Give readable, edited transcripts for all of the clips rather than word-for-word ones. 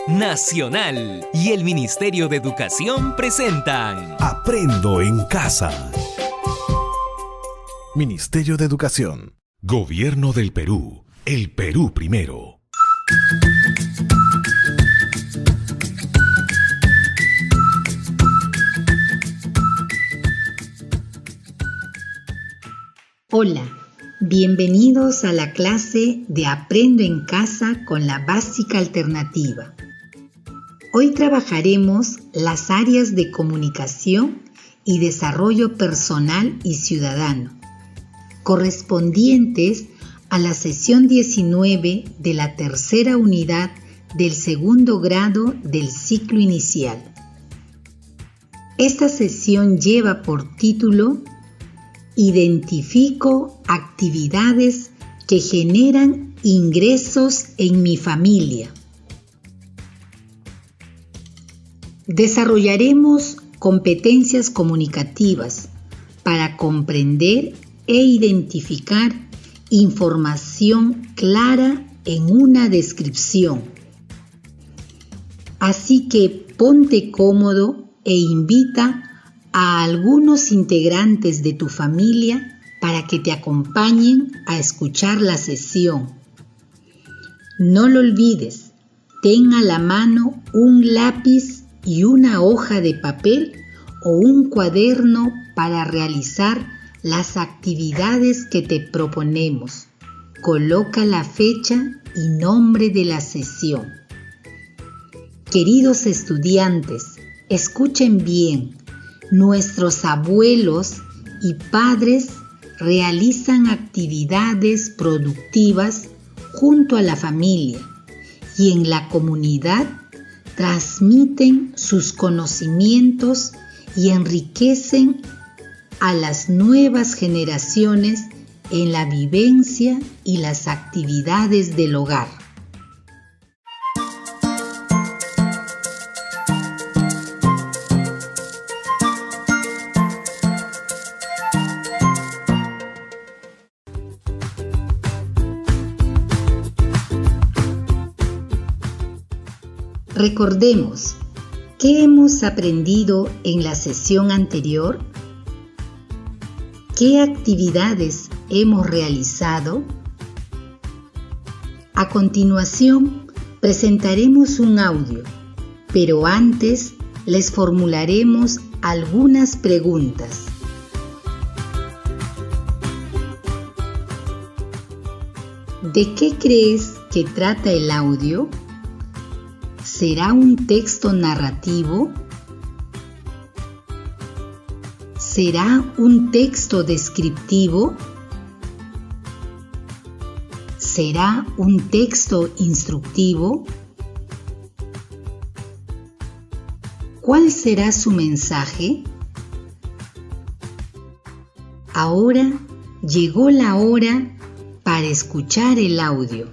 Nacional y el Ministerio de Educación presentan Aprendo en Casa. Ministerio de Educación. Gobierno del Perú. El Perú primero. Hola, bienvenidos a la clase de Aprendo en Casa con la básica alternativa. Hoy trabajaremos las áreas de comunicación y desarrollo personal y ciudadano, correspondientes a la sesión 19 de la tercera unidad del segundo grado del ciclo inicial. Esta sesión lleva por título Identifico actividades que generan ingresos en mi familia. Desarrollaremos competencias comunicativas para comprender e identificar información clara en una descripción. Así que ponte cómodo e invita a algunos integrantes de tu familia para que te acompañen a escuchar la sesión. No lo olvides, ten a la mano un lápiz y una hoja de papel o un cuaderno para realizar las actividades que te proponemos. Coloca la fecha y nombre de la sesión. Queridos estudiantes, escuchen bien. Nuestros abuelos y padres realizan actividades productivas junto a la familia y en la comunidad transmiten sus conocimientos y enriquecen a las nuevas generaciones en la vivencia y las actividades del hogar. Recordemos, ¿qué hemos aprendido en la sesión anterior? ¿Qué actividades hemos realizado? A continuación, presentaremos un audio, pero antes les formularemos algunas preguntas. ¿De qué crees que trata el audio? ¿Será un texto narrativo? ¿Será un texto descriptivo? ¿Será un texto instructivo? ¿Cuál será su mensaje? Ahora llegó la hora para escuchar el audio.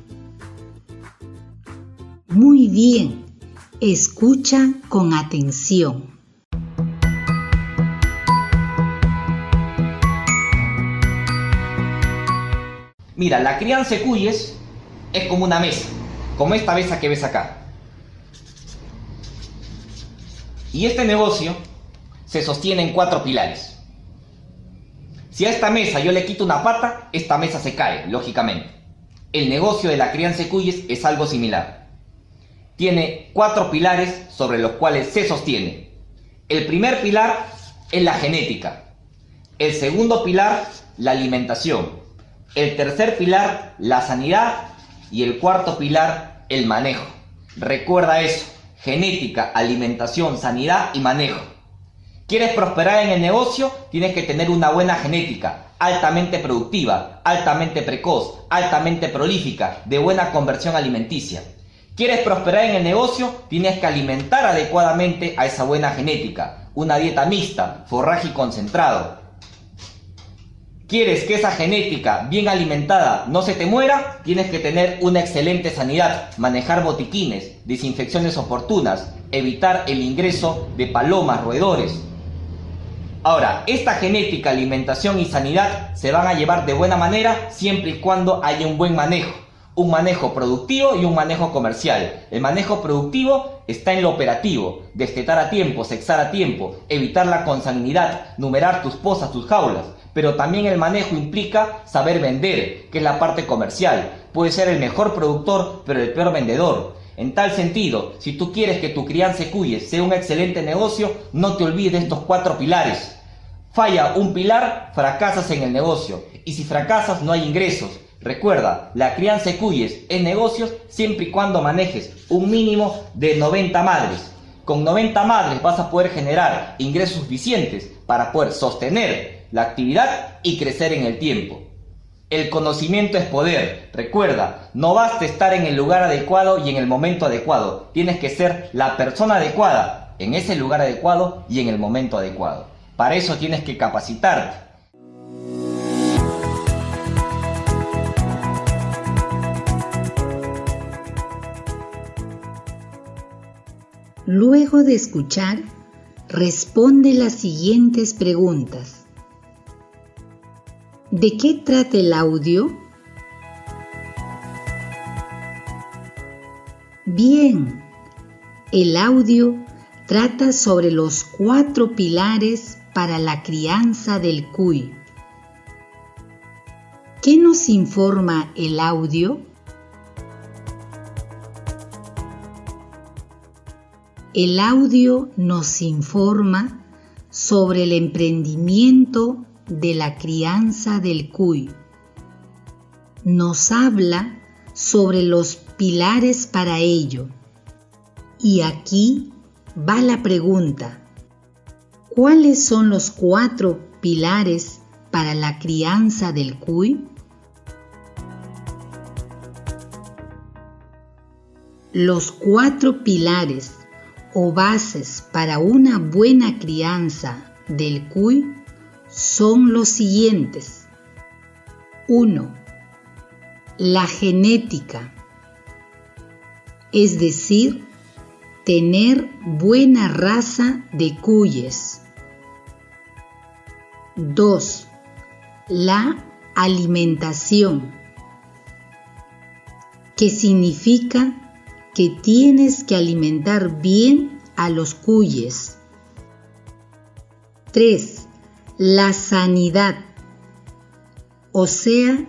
Muy bien. Escucha con atención. Mira, la crianza de cuyes es como una mesa, como esta mesa que ves acá. Y este negocio se sostiene en 4 pilares. Si a esta mesa yo le quito una pata, esta mesa se cae, lógicamente. El negocio de la crianza de cuyes es algo similar. Tiene 4 pilares sobre los cuales se sostiene. El primer pilar es la genética. El segundo pilar, la alimentación. El tercer pilar, la sanidad. Y el cuarto pilar, el manejo. Recuerda eso: genética, alimentación, sanidad y manejo. ¿Quieres prosperar en el negocio? Tienes que tener una buena genética, altamente productiva, altamente precoz, altamente prolífica, de buena conversión alimenticia. ¿Quieres prosperar en el negocio? Tienes que alimentar adecuadamente a esa buena genética. Una dieta mixta, forraje y concentrado. ¿Quieres que esa genética bien alimentada no se te muera? Tienes que tener una excelente sanidad, manejar botiquines, desinfecciones oportunas, evitar el ingreso de palomas, roedores. Ahora, esta genética, alimentación y sanidad se van a llevar de buena manera siempre y cuando haya un buen manejo. un manejo productivo y un manejo comercial. El manejo productivo está en lo operativo: destetar a tiempo, sexar a tiempo, evitar la consanguinidad, numerar tus pozas, tus jaulas. Pero también el manejo implica saber vender, que es la parte comercial. Puede ser el mejor productor, pero el peor vendedor. En tal sentido, si tú quieres que tu crianza de cuyes sea un excelente negocio, no te olvides de estos 4 pilares. Falla un pilar, fracasas en el negocio. Y si fracasas, no hay ingresos. Recuerda, la crianza de cuyes es negocio siempre y cuando manejes un mínimo de 90 madres. Con 90 madres vas a poder generar ingresos suficientes para poder sostener la actividad y crecer en el tiempo. El conocimiento es poder. Recuerda, no basta estar en el lugar adecuado y en el momento adecuado. Tienes que ser la persona adecuada en ese lugar adecuado y en el momento adecuado. Para eso tienes que capacitarte. Luego de escuchar, responde las siguientes preguntas. ¿De qué trata el audio? Bien, el audio trata sobre los 4 pilares para la crianza del cuy. ¿Qué nos informa el audio? El audio nos informa sobre el emprendimiento de la crianza del cuy. Nos habla sobre los pilares para ello. Y aquí va la pregunta: ¿cuáles son los 4 pilares para la crianza del cuy? Los 4 pilares o bases para una buena crianza del cuy son los siguientes. 1. La genética, es decir, tener buena raza de cuyes. 2. La alimentación, que significa que tienes que alimentar bien a los cuyes. 3. La sanidad, o sea,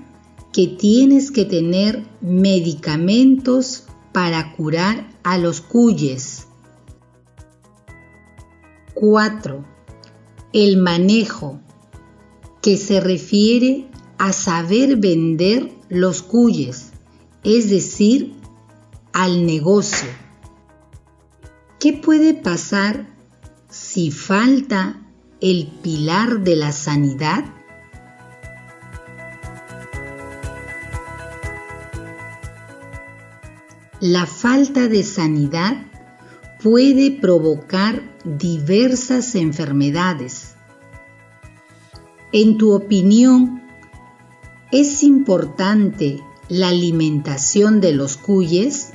que tienes que tener medicamentos para curar a los cuyes. 4. El manejo, que se refiere a saber vender los cuyes, es decir, al negocio. ¿Qué puede pasar si falta el pilar de la sanidad? La falta de sanidad puede provocar diversas enfermedades. En tu opinión, ¿es importante la alimentación de los cuyes?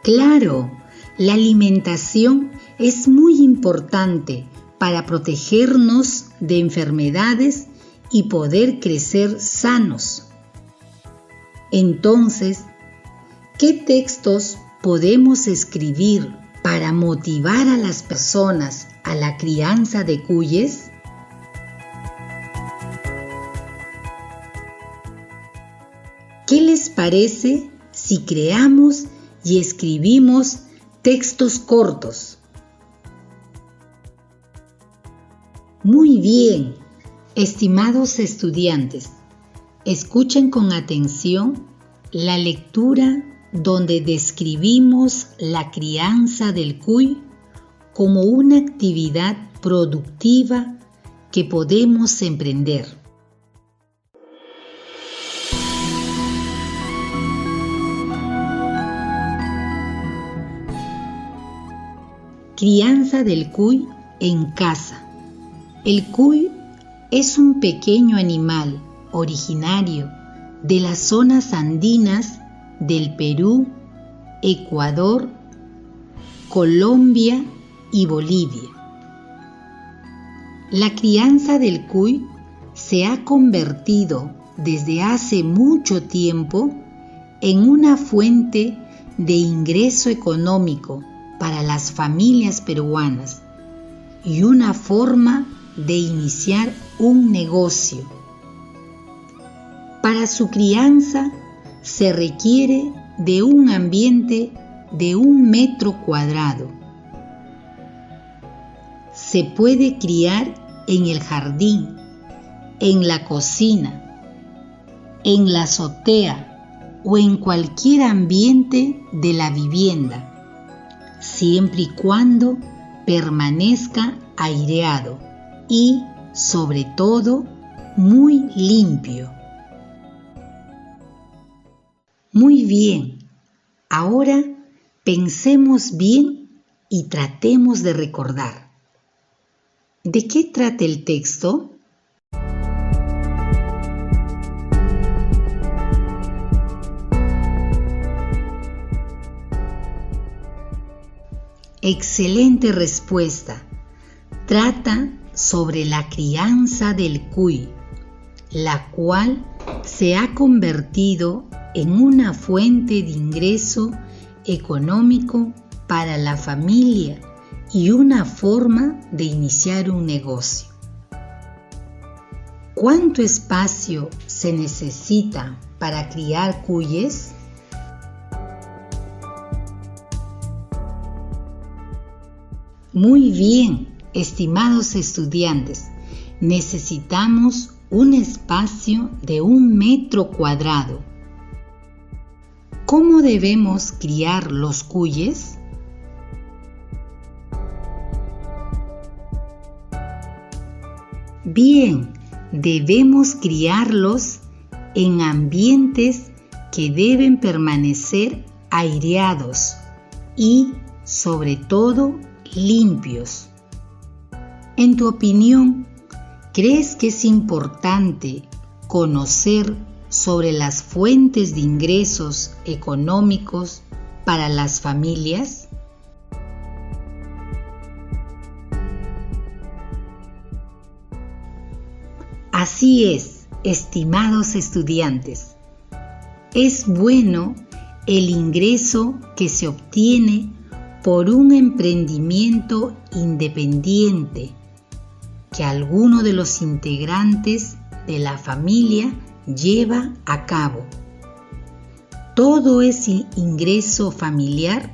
Claro, la alimentación es muy importante para protegernos de enfermedades y poder crecer sanos. Entonces, ¿qué textos podemos escribir para motivar a las personas a la crianza de cuyes? ¿Qué les parece si creamos y escribimos textos cortos? Muy bien, estimados estudiantes, escuchen con atención la lectura donde describimos la crianza del cuy como una actividad productiva que podemos emprender. Crianza del cuy en casa. El cuy es un pequeño animal originario de las zonas andinas del Perú, Ecuador, Colombia y Bolivia. La crianza del cuy se ha convertido desde hace mucho tiempo en una fuente de ingreso económico para las familias peruanas y una forma de iniciar un negocio. Para su crianza se requiere de un ambiente de 1 metro cuadrado. Se puede criar en el jardín, en la cocina, en la azotea o en cualquier ambiente de la vivienda, siempre y cuando permanezca aireado y, sobre todo, muy limpio. Muy bien, ahora pensemos bien y tratemos de recordar. ¿De qué trata el texto? Excelente respuesta. Trata sobre la crianza del cuy, la cual se ha convertido en una fuente de ingreso económico para la familia y una forma de iniciar un negocio. ¿Cuánto espacio se necesita para criar cuyes? Muy bien, estimados estudiantes, necesitamos un espacio de 1 metro cuadrado. ¿Cómo debemos criar los cuyes? Bien, debemos criarlos en ambientes que deben permanecer aireados y, sobre todo, limpios. En tu opinión, ¿crees que es importante conocer sobre las fuentes de ingresos económicos para las familias? Así es, estimados estudiantes. Es bueno el ingreso que se obtiene por un emprendimiento independiente que alguno de los integrantes de la familia lleva a cabo. Todo ese ingreso familiar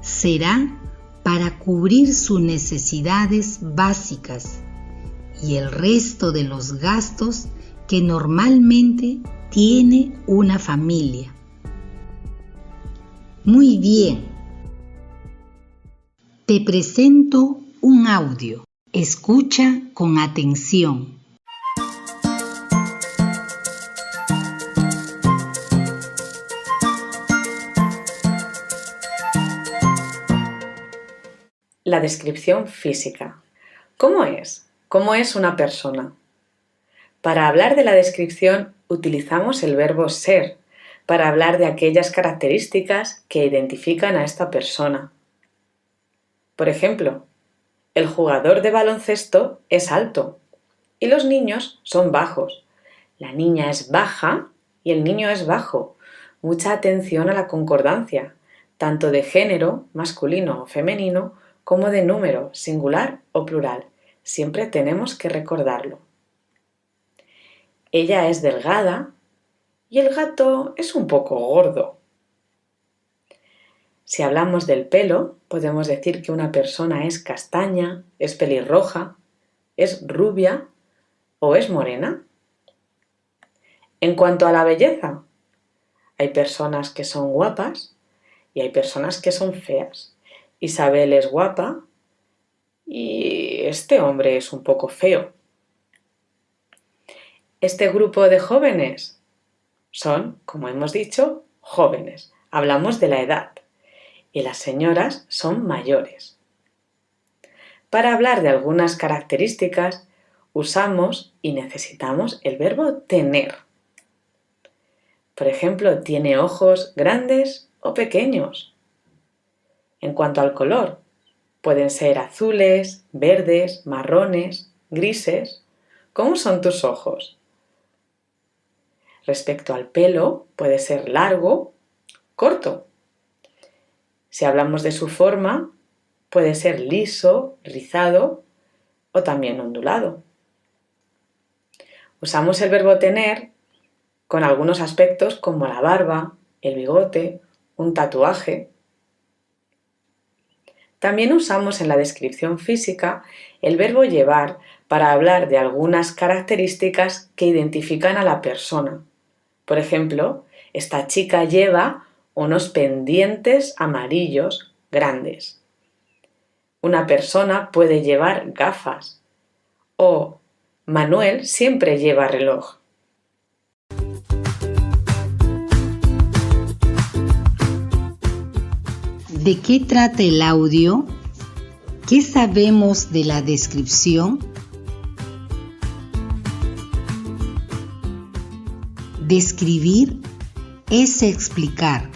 será para cubrir sus necesidades básicas y el resto de los gastos que normalmente tiene una familia. Muy bien. Te presento un audio. Escucha con atención. La descripción física. ¿Cómo es? ¿Cómo es una persona? Para hablar de la descripción utilizamos el verbo ser, para hablar de aquellas características que identifican a esta persona. Por ejemplo, el jugador de baloncesto es alto y los niños son bajos. La niña es baja y el niño es bajo. Mucha atención a la concordancia, tanto de género, masculino o femenino, como de número, singular o plural. Siempre tenemos que recordarlo. Ella es delgada y el gato es un poco gordo. Si hablamos del pelo, podemos decir que una persona es castaña, es pelirroja, es rubia o es morena. En cuanto a la belleza, hay personas que son guapas y hay personas que son feas. Isabel es guapa y este hombre es un poco feo. Este grupo de jóvenes son, como hemos dicho, jóvenes. Hablamos de la edad. Y las señoras son mayores. Para hablar de algunas características, usamos y necesitamos el verbo tener. Por ejemplo, tiene ojos grandes o pequeños. En cuanto al color, pueden ser azules, verdes, marrones, grises, ¿Cómo son tus ojos? Respecto al pelo, puede ser largo, corto. Si hablamos de su forma, puede ser liso, rizado o también ondulado. Usamos el verbo tener con algunos aspectos como la barba, el bigote, un tatuaje. También usamos en la descripción física el verbo llevar para hablar de algunas características que identifican a la persona. Por ejemplo, esta chica lleva unos pendientes amarillos grandes. Una persona puede llevar gafas o Manuel siempre lleva reloj. ¿De qué trata el audio? ¿Qué sabemos de la descripción? Describir es explicar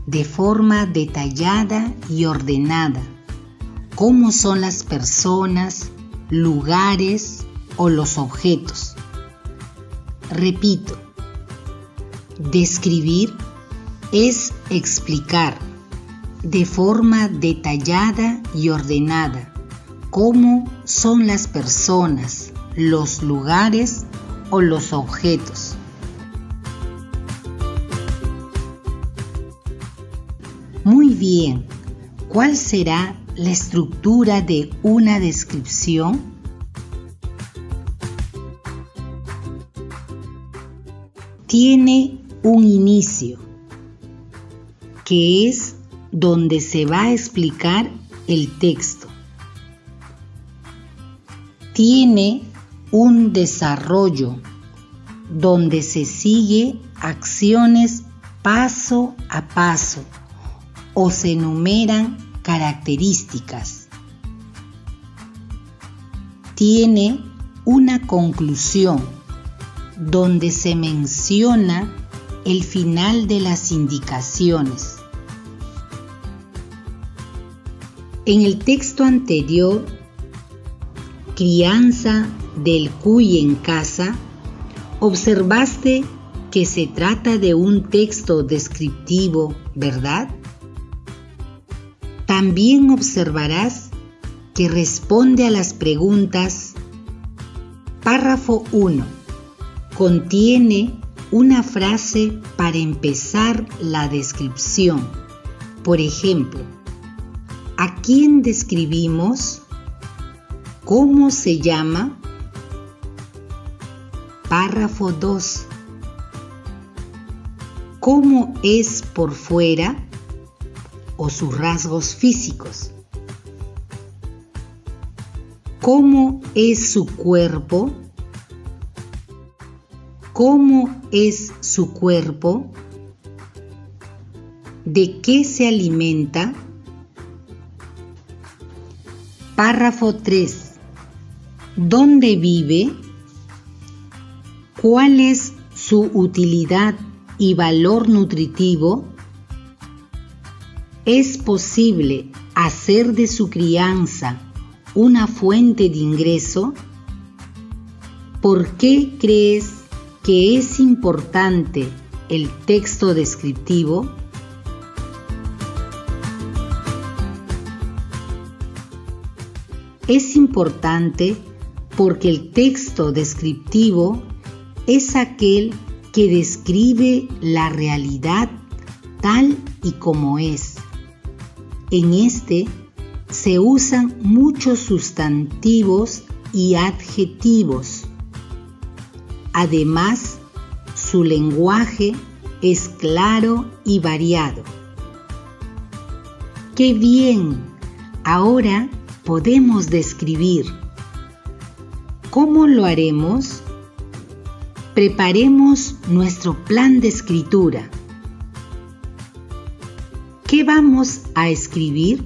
de forma detallada y ordenada cómo son las personas, lugares o los objetos. Repito, describir es explicar de forma detallada y ordenada cómo son las personas, los lugares o los objetos. Muy bien, ¿cuál será la estructura de una descripción? Tiene un inicio, que es donde se va a explicar el texto. Tiene un desarrollo, donde se sigue acciones paso a paso o se enumeran características. Tiene una conclusión, donde se menciona el final de las indicaciones. En el texto anterior, crianza del cuy en casa, observaste que se trata de un texto descriptivo, ¿verdad? También observarás que responde a las preguntas. Párrafo 1. Contiene una frase para empezar la descripción. Por ejemplo, ¿a quién describimos? ¿Cómo se llama? Párrafo 2. ¿Cómo es por fuera o sus rasgos físicos? ¿Cómo es su cuerpo? ¿Cómo es su cuerpo? ¿De qué se alimenta? Párrafo 3. ¿Dónde vive? ¿Cuál es su utilidad y valor nutritivo? ¿Es posible hacer de su crianza una fuente de ingreso? ¿Por qué crees que es importante el texto descriptivo? Es importante porque el texto descriptivo es aquel que describe la realidad tal y como es. En este se usan muchos sustantivos y adjetivos. Además, su lenguaje es claro y variado. ¡Qué bien! Ahora podemos describir. ¿Cómo lo haremos? Preparemos nuestro plan de escritura. ¿Qué vamos a escribir?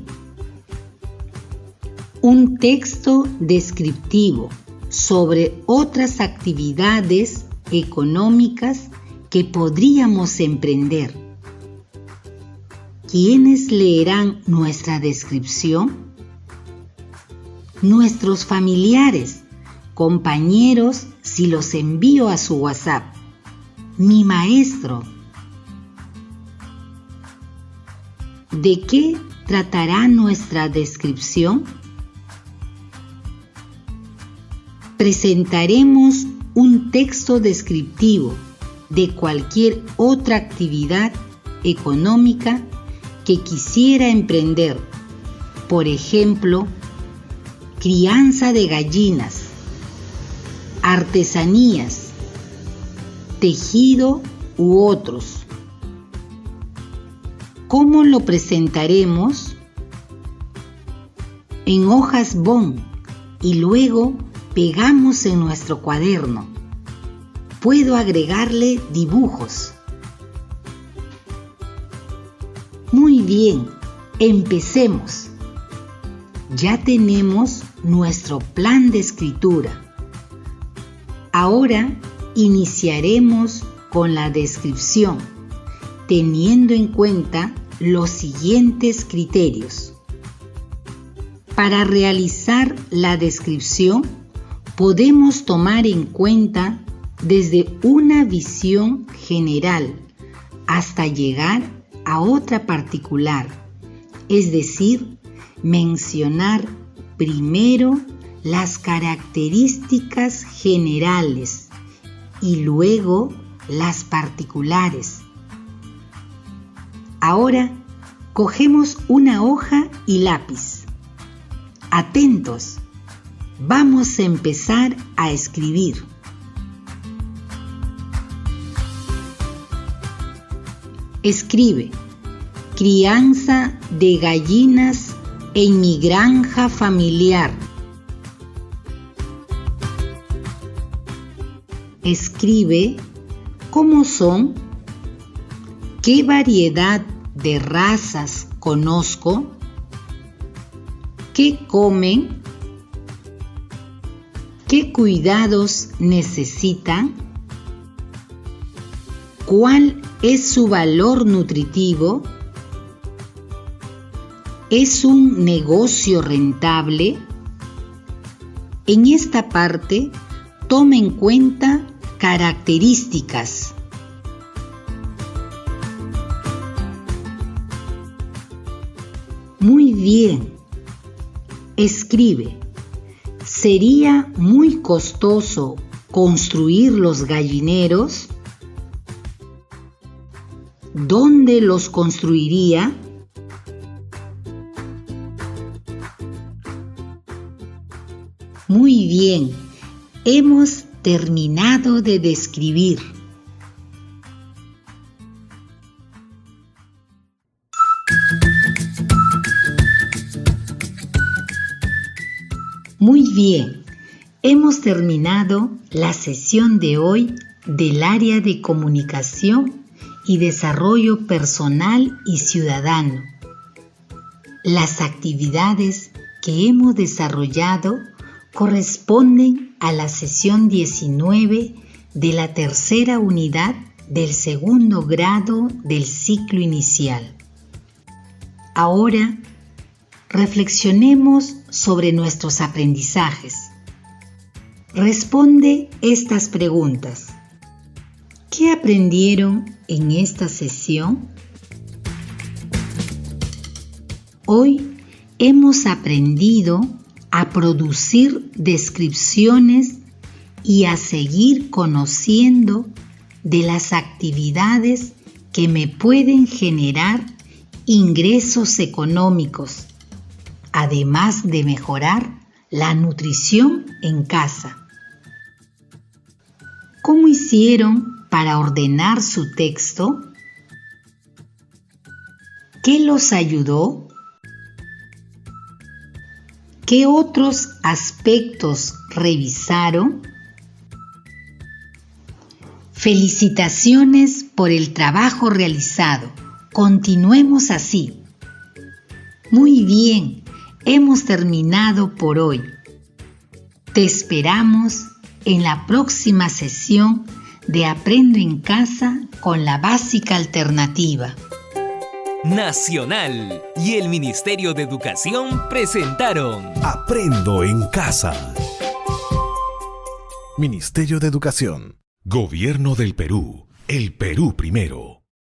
Un texto descriptivo sobre otras actividades económicas que podríamos emprender. ¿Quiénes leerán nuestra descripción? Nuestros familiares, compañeros, si los envío a su WhatsApp? Mi maestro. ¿De qué tratará nuestra descripción? Presentaremos un texto descriptivo de cualquier otra actividad económica que quisiera emprender. Por ejemplo, crianza de gallinas, artesanías, tejido u otros. ¿Cómo lo presentaremos? En hojas bond y luego pegamos en nuestro cuaderno. Puedo agregarle dibujos. Muy bien, empecemos. Ya tenemos nuestro plan de escritura. Ahora iniciaremos con la descripción, teniendo en cuenta los siguientes criterios. Para realizar la descripción, podemos tomar en cuenta desde una visión general hasta llegar a otra particular, es decir, mencionar primero las características generales y luego las particulares. Ahora, cogemos una hoja y lápiz. Atentos, vamos a empezar a escribir. Escribe: crianza de gallinas en mi granja familiar. Escribe cómo son, qué variedad de razas conozco, qué comen, qué cuidados necesitan, cuál es su valor nutritivo, ¿es un negocio rentable? En esta parte, toma en cuenta características. Muy bien. Escribe: ¿sería muy costoso construir los gallineros? ¿Dónde los construiría? Muy bien, hemos terminado de describir. Muy bien, hemos terminado la sesión de hoy del área de comunicación y desarrollo personal y ciudadano. Las actividades que hemos desarrollado corresponden a la sesión 19 de la tercera unidad del segundo grado del ciclo inicial. Ahora, reflexionemos sobre nuestros aprendizajes. Responde estas preguntas. ¿Qué aprendieron en esta sesión? Hoy hemos aprendido a producir descripciones y a seguir conociendo de las actividades que me pueden generar ingresos económicos, además de mejorar la nutrición en casa. ¿Cómo hicieron para ordenar su texto? ¿Qué los ayudó? ¿Qué otros aspectos revisaron? Felicitaciones por el trabajo realizado. Continuemos así. Muy bien, hemos terminado por hoy. Te esperamos en la próxima sesión de Aprendo en Casa con la Básica Alternativa. Nacional y el Ministerio de Educación presentaron Aprendo en Casa. Ministerio de Educación. Gobierno del Perú. El Perú primero.